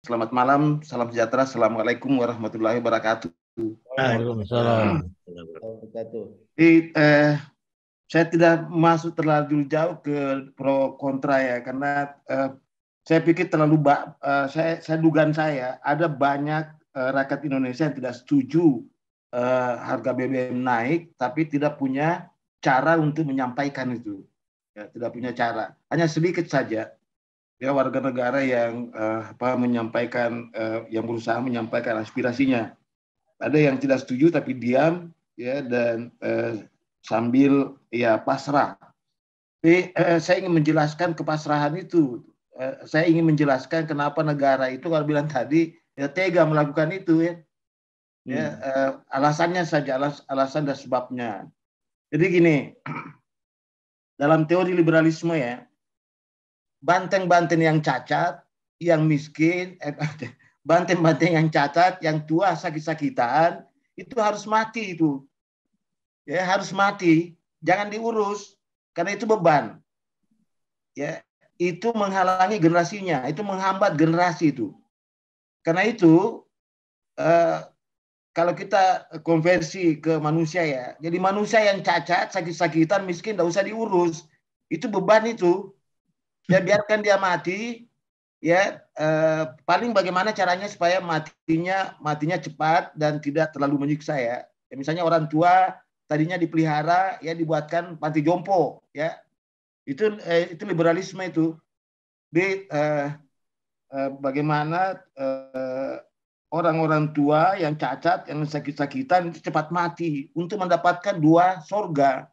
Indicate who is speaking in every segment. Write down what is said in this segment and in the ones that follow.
Speaker 1: Selamat malam, salam sejahtera. Assalamualaikum warahmatullahi wabarakatuh.
Speaker 2: Waalaikumsalam.
Speaker 1: Jadi, saya tidak masuk terlalu jauh ke pro kontra ya, karena saya pikir saya dugaan saya ada banyak rakyat Indonesia yang tidak setuju harga BBM naik, tapi tidak punya cara untuk menyampaikan itu. Ya, tidak punya cara. Hanya sedikit saja ya warga negara yang menyampaikan yang berusaha menyampaikan aspirasinya. Ada yang tidak setuju tapi diam ya dan sambil ya pasrah. Tapi saya ingin menjelaskan kepasrahan itu. Saya ingin menjelaskan kenapa negara itu kalau bilang tadi ya tega melakukan itu ya. Alasannya saja, alasan dan sebabnya. Jadi gini, dalam teori liberalisme ya, banteng-banteng yang cacat, yang miskin, banteng-banteng yang cacat, yang tua sakit-sakitan, itu harus mati itu. Ya, harus mati, jangan diurus karena itu beban. Ya, itu menghalangi generasinya, itu menghambat generasi itu. Karena itu kalau kita konversi ke manusia ya, jadi manusia yang cacat, sakit-sakitan, miskin, tidak usah diurus. Itu beban itu. Ya biarkan dia mati, ya paling bagaimana caranya supaya matinya cepat dan tidak terlalu menyiksa ya. Ya misalnya orang tua tadinya dipelihara ya dibuatkan panti jompo ya. Itu liberalisme itu. Bagaimana orang-orang tua yang cacat, yang sakit-sakitan itu cepat mati untuk mendapatkan dua sorga.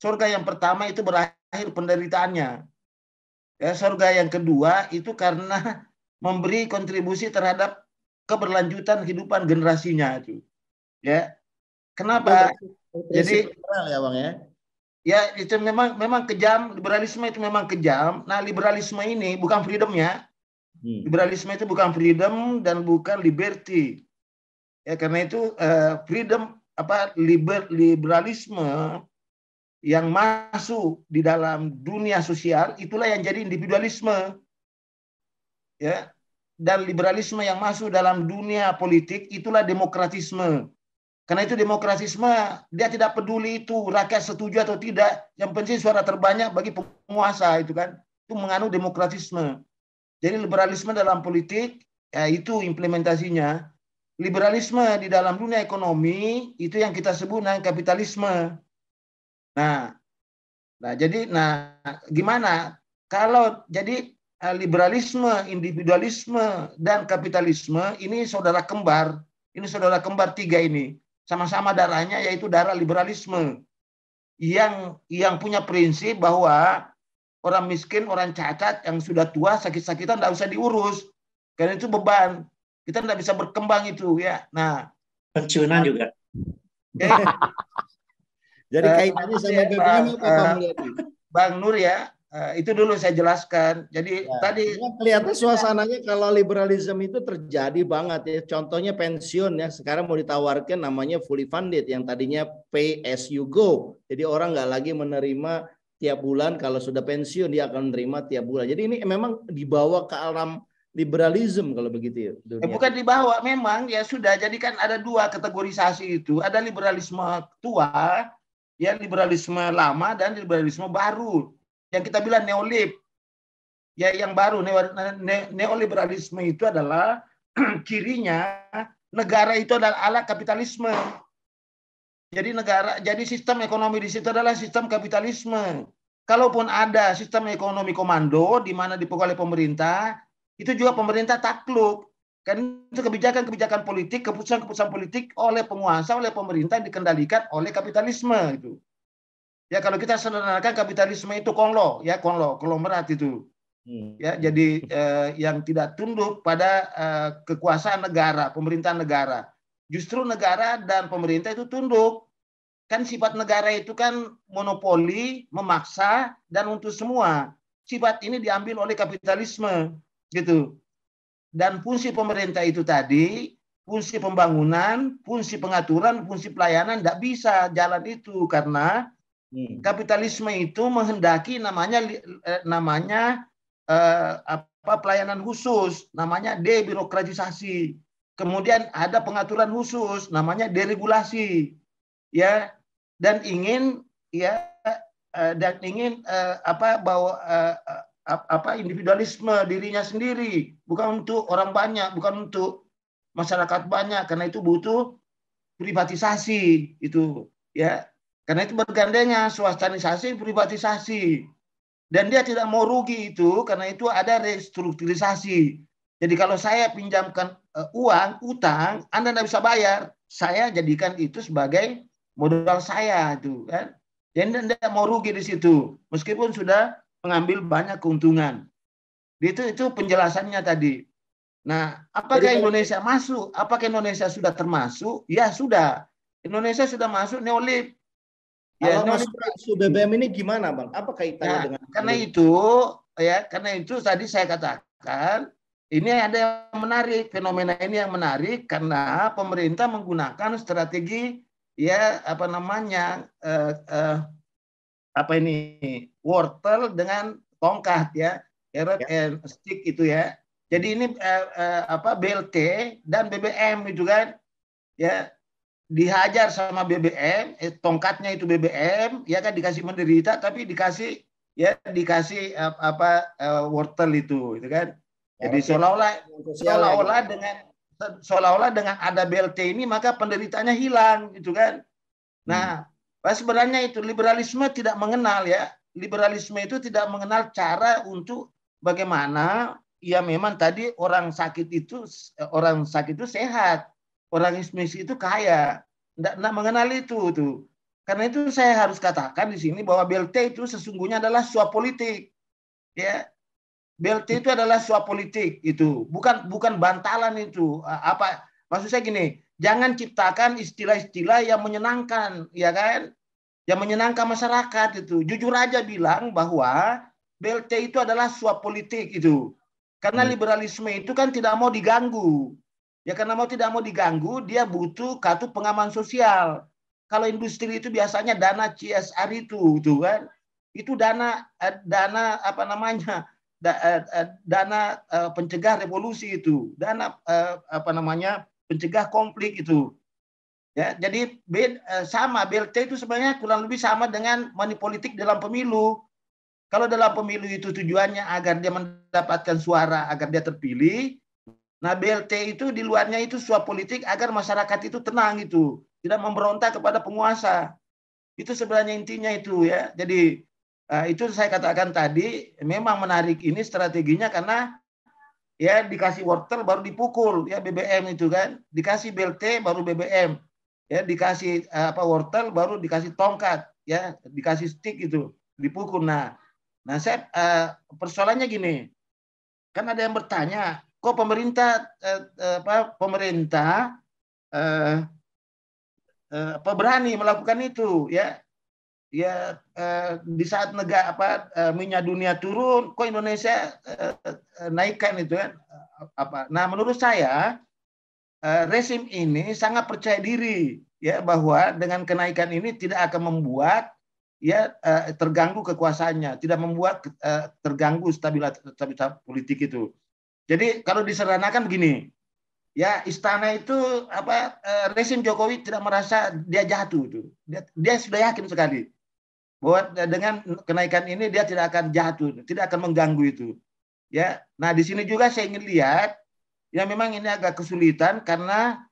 Speaker 1: Sorga yang pertama itu berakhir penderitaannya. Ya, surga yang kedua itu karena memberi kontribusi terhadap keberlanjutan kehidupan generasinya itu. Ya,
Speaker 2: Itu
Speaker 1: kenapa?
Speaker 2: prinsip
Speaker 1: Jadi
Speaker 2: liberal ya Bang ya.
Speaker 1: ya itu memang kejam, liberalisme itu memang kejam. Nah, liberalisme ini bukan freedom ya. Liberalisme itu bukan freedom dan bukan liberty. Ya, karena itu freedom liberalisme yang masuk di dalam dunia sosial itulah yang jadi individualisme. Ya, dan liberalisme yang masuk dalam dunia politik itulah demokratisme. Karena itu demokratisme dia tidak peduli itu rakyat setuju atau tidak, yang penting suara terbanyak bagi penguasa itu kan. Itu mengandung demokratisme. Jadi liberalisme dalam politik ya itu implementasinya. Liberalisme di dalam dunia ekonomi itu yang kita sebut dengan kapitalisme. Nah, gimana kalau jadi liberalisme, individualisme dan kapitalisme ini saudara kembar. Ini saudara kembar tiga ini. Sama-sama darahnya yaitu darah liberalisme. Yang punya prinsip bahwa orang miskin, orang cacat yang sudah tua, sakit-sakitan tidak usah diurus. Karena itu beban. Kita tidak bisa berkembang itu ya. Nah,
Speaker 2: Pensiunan juga.
Speaker 3: Jadi kaitannya sama BBM apa Pak Mulyadi?
Speaker 1: Bang Nur ya, itu dulu saya jelaskan. Jadi
Speaker 3: Ya,
Speaker 1: tadi
Speaker 3: kelihatan suasananya kalau liberalisme itu terjadi banget ya. Contohnya pensiun ya, sekarang mau ditawarkan namanya fully funded yang tadinya pay as you go. Jadi orang nggak lagi menerima tiap bulan, kalau sudah pensiun dia akan menerima tiap bulan. Jadi ini memang dibawa ke alam liberalisme kalau begitu ya.
Speaker 1: bukan dibawa, memang ya sudah. Jadi kan ada dua kategorisasi itu. Ada liberalisme tua, ya liberalisme lama dan liberalisme baru. Yang kita bilang neolib. Ya yang baru neoliberalisme itu adalah cirinya negara itu adalah alat kapitalisme. Jadi sistem ekonomi di situ adalah sistem kapitalisme. Kalaupun ada sistem ekonomi komando di mana dipukul oleh pemerintah, itu juga pemerintah takluk. Kan itu kebijakan-kebijakan politik, keputusan-keputusan politik oleh penguasa, oleh pemerintah dikendalikan oleh kapitalisme itu. Ya kalau kita sederhanakan kapitalisme itu konglomerat itu. Ya, jadi yang tidak tunduk pada kekuasaan negara, pemerintahan negara. Justru negara dan pemerintah itu tunduk. Kan sifat negara itu kan monopoli, memaksa, dan untuk semua. Sifat ini diambil oleh kapitalisme, gitu. Dan fungsi pemerintah itu tadi, fungsi pembangunan, fungsi pengaturan, fungsi pelayanan tidak bisa jalan itu karena kapitalisme itu menghendaki namanya pelayanan khusus, namanya debirokratisasi. Kemudian ada pengaturan khusus, namanya deregulasi, ya. Dan ingin bahwa individualisme dirinya sendiri, bukan untuk orang banyak, bukan untuk masyarakat banyak, karena itu butuh privatisasi itu, ya. Karena itu bergandengnya swastanisasi, privatisasi. Dan dia tidak mau rugi itu, karena itu ada restrukturisasi. Jadi kalau saya pinjamkan uang, utang, Anda tidak bisa bayar, saya jadikan itu sebagai modal saya, itu kan. Jadi Anda tidak mau rugi di situ, meskipun sudah mengambil banyak keuntungan. Itu penjelasannya tadi. Nah, apakah Indonesia masuk? Apakah Indonesia sudah termasuk? Ya sudah. Indonesia sudah masuk neolib.
Speaker 3: Kalau masuk isu BBM ini gimana, Bang? Apa kaitannya dengan
Speaker 1: karena itu tadi saya katakan ini ada yang menarik, fenomena ini yang menarik karena pemerintah menggunakan strategi wortel dengan tongkat, ya, carrot and stick itu, ya. Jadi ini BLT dan BBM itu kan, ya, dihajar sama BBM, tongkatnya itu BBM, ya kan, dikasih menderita tapi dikasih wortel itu kan. Jadi seolah-olah dengan ada BLT ini maka penderitanya hilang gitu kan. Nah, sebenarnya itu liberalisme tidak mengenal, ya. Liberalisme itu tidak mengenal cara untuk bagaimana memang tadi orang sakit itu sehat, orang miskin itu kaya. Tidak mengenal itu tuh. Karena itu saya harus katakan di sini bahwa BLT itu sesungguhnya adalah suap politik, ya. BLT itu adalah suap politik, itu bukan bantalan itu. Maksud saya gini, jangan ciptakan istilah-istilah yang menyenangkan, ya kan, yang menyenangkan masyarakat itu. Jujur aja bilang bahwa BLT itu adalah suap politik itu, karena liberalisme itu kan tidak mau diganggu, ya, karena tidak mau diganggu dia butuh kartu pengaman sosial. Kalau industri itu biasanya dana CSR itu kan, itu dana dana pencegah revolusi itu, dana pencegah konflik itu, ya. Jadi sama BLT itu sebenarnya kurang lebih sama dengan money politik dalam pemilu. Kalau dalam pemilu itu tujuannya agar dia mendapatkan suara, agar dia terpilih. Nah, BLT itu di luarnya itu suap politik agar masyarakat itu tenang, itu tidak memberontak kepada penguasa. Itu sebenarnya intinya itu, ya. Jadi itu saya katakan tadi, memang menarik ini strateginya karena ya dikasih wortel baru dipukul, ya, BBM itu kan, dikasih BLT baru BBM, ya, dikasih wortel baru dikasih tongkat, ya, dikasih stick itu dipukul. Nah saya persoalannya gini, kan ada yang bertanya, kok pemerintah berani melakukan itu, ya. Ya, di saat minyak dunia turun, kok Indonesia naikkan itu kan? Nah, menurut saya rezim ini sangat percaya diri, ya, bahwa dengan kenaikan ini tidak akan membuat terganggu kekuasaannya, tidak membuat terganggu stabilitas politik itu. Jadi kalau diseranakan begini, ya, istana itu rezim Jokowi tidak merasa dia jatuh itu. Dia sudah yakin sekali bahwa dengan kenaikan ini dia tidak akan jatuh, tidak akan mengganggu itu, ya. Nah, di sini juga saya ingin lihat, ya, memang ini agak kesulitan karena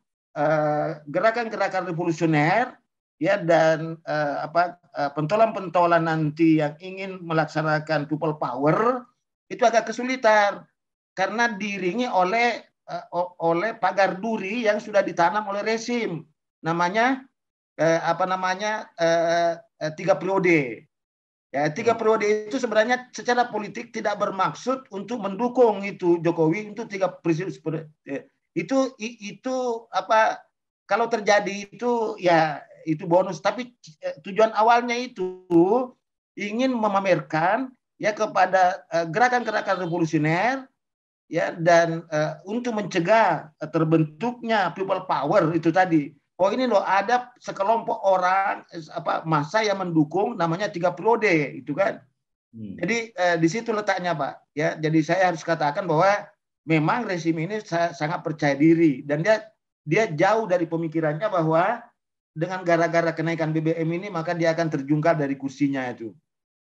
Speaker 1: gerakan-gerakan revolusioner, ya, dan pentolan-pentolan nanti yang ingin melaksanakan people power itu agak kesulitan karena diiringi oleh pagar duri yang sudah ditanam oleh rezim, namanya 3 periode. Ya, 3 periode itu sebenarnya secara politik tidak bermaksud untuk mendukung itu Jokowi untuk 3 periode. Itu kalau terjadi itu, ya, itu bonus, tapi tujuan awalnya itu ingin memamerkan, ya, kepada gerakan-gerakan revolusioner, ya, dan untuk mencegah terbentuknya people power itu tadi. Oh, ini loh, ada sekelompok orang massa yang mendukung, namanya 3 periode itu kan. Jadi di situ letaknya, Pak. Ya, jadi saya harus katakan bahwa memang rezim ini sangat percaya diri dan dia jauh dari pemikirannya bahwa dengan gara-gara kenaikan BBM ini maka dia akan terjungkal dari kursinya itu.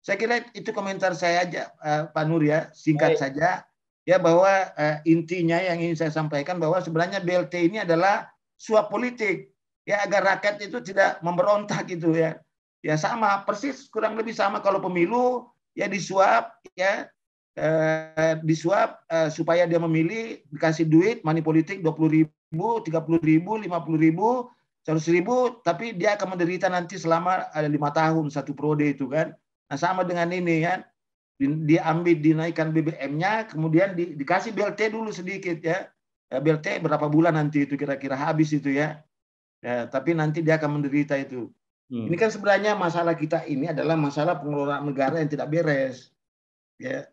Speaker 1: Saya kira itu komentar saya aja, Pak Nur ya, singkat saja ya, bahwa intinya yang ingin saya sampaikan bahwa sebenarnya BLT ini adalah suap politik ya, agar rakyat itu tidak memberontak gitu ya. Ya sama persis, kurang lebih sama kalau pemilu ya disuap ya, disuap supaya dia memilih, dikasih duit money politik 20.000, 30.000, 50.000, 100.000, tapi dia akan menderita nanti selama 5 tahun satu periode itu kan. Nah sama dengan ini kan, diambil dinaikkan BBM-nya, kemudian dikasih BLT dulu sedikit ya. BLT berapa bulan nanti itu kira-kira habis itu ya. Ya, tapi nanti dia akan menderita itu. Ini kan sebenarnya masalah kita ini adalah masalah pengelolaan negara yang tidak beres. Ya.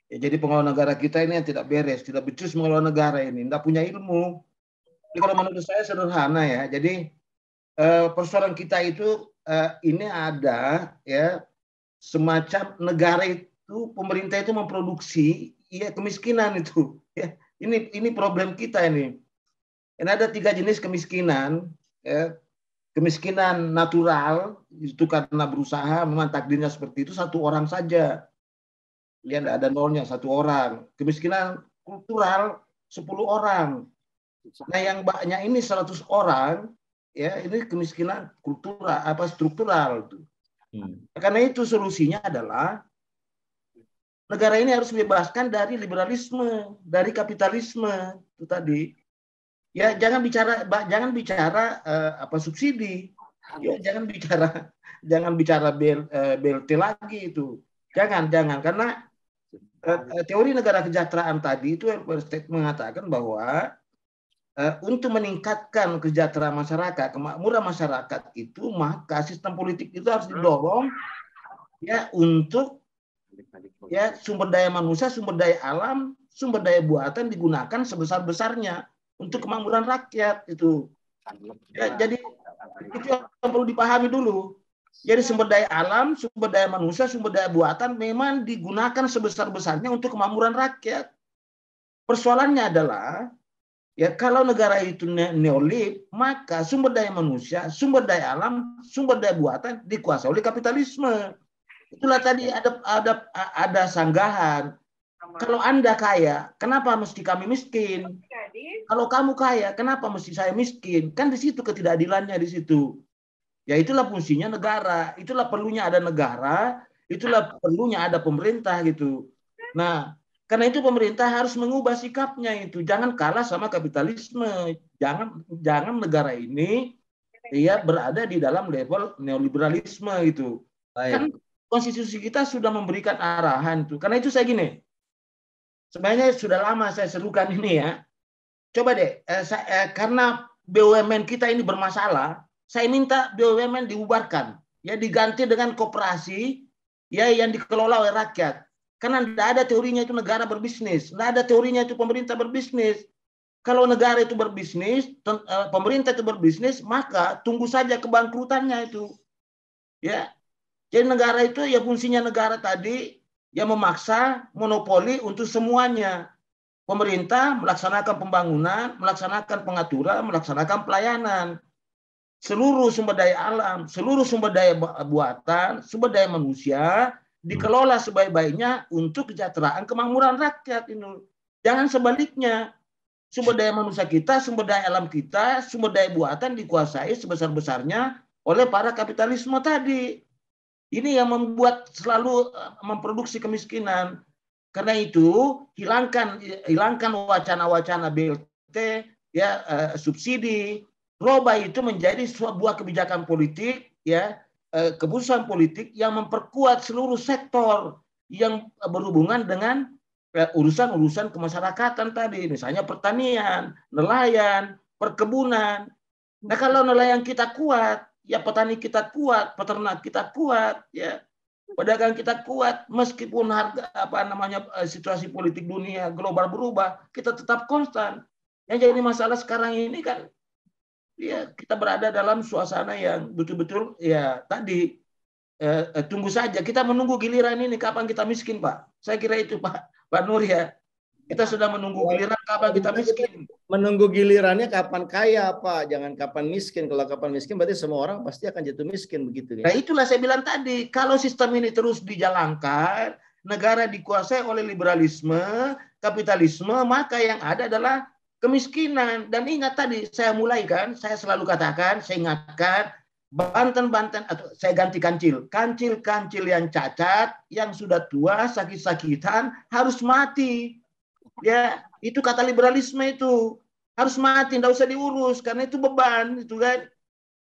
Speaker 1: Ya, jadi pengelola negara kita ini yang tidak beres, tidak becus mengelola negara ini, tidak punya ilmu. Jadi kalau menurut saya sederhana ya. Jadi persoalan kita itu ini ada ya, semacam negara itu, pemerintah itu memproduksi ya kemiskinan itu. Ya. Ini problem kita ini. Dan ada 3 jenis kemiskinan. Ya. Kemiskinan natural itu karena berusaha, memang takdirnya seperti itu, 1 orang saja. Lihat ada nolnya, 1 orang. Kemiskinan kultural 10 orang. Nah yang banyak ini 100 orang, ya ini kemiskinan kultural struktural. Karena itu solusinya adalah negara ini harus bebaskan dari liberalisme, dari kapitalisme itu tadi. Ya jangan bicara subsidi. Ya jangan bicara BLT lagi itu. Jangan karena teori negara kesejahteraan tadi itu mengatakan bahwa untuk meningkatkan kesejahteraan masyarakat, kemakmuran masyarakat itu, maka sistem politik itu harus didorong ya untuk ya sumber daya manusia, sumber daya alam, sumber daya buatan digunakan sebesar-besarnya untuk kemakmuran rakyat itu. Ya, jadi itu yang perlu dipahami dulu. Jadi sumber daya alam, sumber daya manusia, sumber daya buatan memang digunakan sebesar-besarnya untuk kemakmuran rakyat. Persoalannya adalah ya kalau negara itu neolib, maka sumber daya manusia, sumber daya alam, sumber daya buatan dikuasai oleh kapitalisme. Itulah tadi ada sanggahan. Kalau Anda kaya, kenapa mesti kami miskin? Kalau kamu kaya, kenapa mesti saya miskin? Kan di situ ketidakadilannya di situ. Ya itulah fungsinya negara, itulah perlunya ada negara, itulah perlunya ada pemerintah gitu. Nah, karena itu pemerintah harus mengubah sikapnya itu, jangan kalah sama kapitalisme, jangan negara ini ya berada di dalam level neoliberalisme itu. Kan konstitusi kita sudah memberikan arahan itu. Karena itu saya gini, sebenarnya sudah lama saya serukan ini ya. Coba deh, karena BUMN kita ini bermasalah, saya minta BUMN dibubarkan, ya diganti dengan koperasi, ya yang dikelola oleh rakyat. Karena tidak ada teorinya itu negara berbisnis, tidak ada teorinya itu pemerintah berbisnis. Kalau negara itu berbisnis, pemerintah itu berbisnis, maka tunggu saja kebangkrutannya itu. Ya, jadi negara itu ya fungsinya negara tadi, ya memaksa monopoli untuk semuanya. Pemerintah melaksanakan pembangunan, melaksanakan pengaturan, melaksanakan pelayanan. Seluruh sumber daya alam, seluruh sumber daya buatan, sumber daya manusia dikelola sebaik-baiknya untuk kesejahteraan kemakmuran rakyat ini. Jangan sebaliknya. Sumber daya manusia kita, sumber daya alam kita, sumber daya buatan dikuasai sebesar-besarnya oleh para kapitalisme tadi. Ini yang membuat selalu memproduksi kemiskinan. Karena itu hilangkan wacana-wacana BLT, ya subsidi, rubah itu menjadi sebuah kebijakan politik, ya keputusan politik yang memperkuat seluruh sektor yang berhubungan dengan urusan-urusan kemasyarakatan tadi, misalnya pertanian, nelayan, perkebunan. Nah kalau nelayan kita kuat, ya petani kita kuat, peternak kita kuat, ya pedagang kita kuat, meskipun harga situasi politik dunia global berubah, kita tetap konstan. Yang jadi masalah sekarang ini kan ya kita berada dalam suasana yang betul-betul ya tadi tunggu saja. Kita menunggu giliran ini kapan kita miskin, Pak. Saya kira itu, Pak Nur ya. Kita sudah menunggu giliran kapan kita miskin.
Speaker 3: Menunggu gilirannya kapan kaya, Pak. Jangan kapan miskin. Kalau kapan miskin berarti semua orang pasti akan jatuh miskin begitu.
Speaker 1: Nah, itulah saya bilang tadi. Kalau sistem ini terus dijalankan, negara dikuasai oleh liberalisme, kapitalisme, maka yang ada adalah kemiskinan. Dan ingat tadi, saya mulai kan, saya selalu katakan, saya ingatkan, Banten, atau saya ganti kancil. Kancil yang cacat, yang sudah tua, sakit-sakitan, harus mati. Ya, itu kata liberalisme itu. Harus mati, tidak usah diurus, karena itu beban. Itu kan.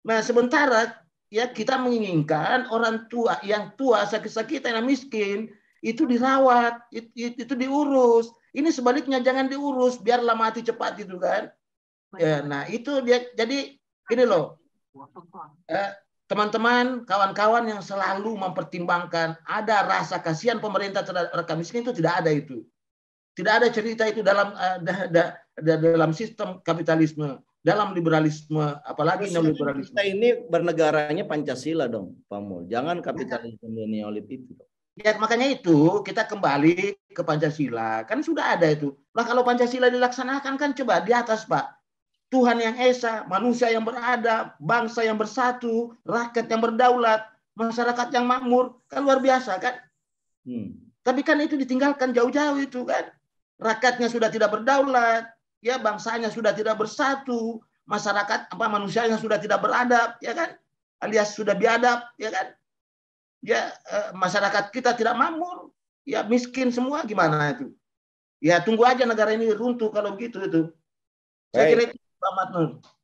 Speaker 1: Nah, sementara ya kita menginginkan orang tua, yang tua, sakit-sakitan, yang miskin, itu dirawat, itu diurus. Ini sebaliknya jangan diurus, biarlah mati cepat itu kan. Ya, nah itu dia. Jadi ini loh, teman-teman, kawan-kawan yang selalu mempertimbangkan ada rasa kasihan pemerintah terhadap rakyat miskin, itu tidak ada itu. Tidak ada cerita itu dalam sistem kapitalisme, dalam liberalisme, apalagi neoliberalisme.
Speaker 3: Kita ini bernegaranya Pancasila dong, Pak Mul. Jangan kapitalisme neolib itu.
Speaker 1: Ya, makanya itu kita kembali ke Pancasila. Kan sudah ada itu. Nah, kalau Pancasila dilaksanakan kan coba di atas, Pak. Tuhan yang esa, manusia yang beradab, bangsa yang bersatu, rakyat yang berdaulat, masyarakat yang makmur. Kan luar biasa kan? Tapi kan itu ditinggalkan jauh-jauh itu kan. Rakyatnya sudah tidak berdaulat, ya bangsanya sudah tidak bersatu, masyarakat manusianya sudah tidak beradab, ya kan, alias sudah biadab, ya kan, ya masyarakat kita tidak makmur, ya miskin semua, gimana itu? Ya tunggu aja negara ini runtuh kalau begitu itu. Saya kira itu, Pak Matnur.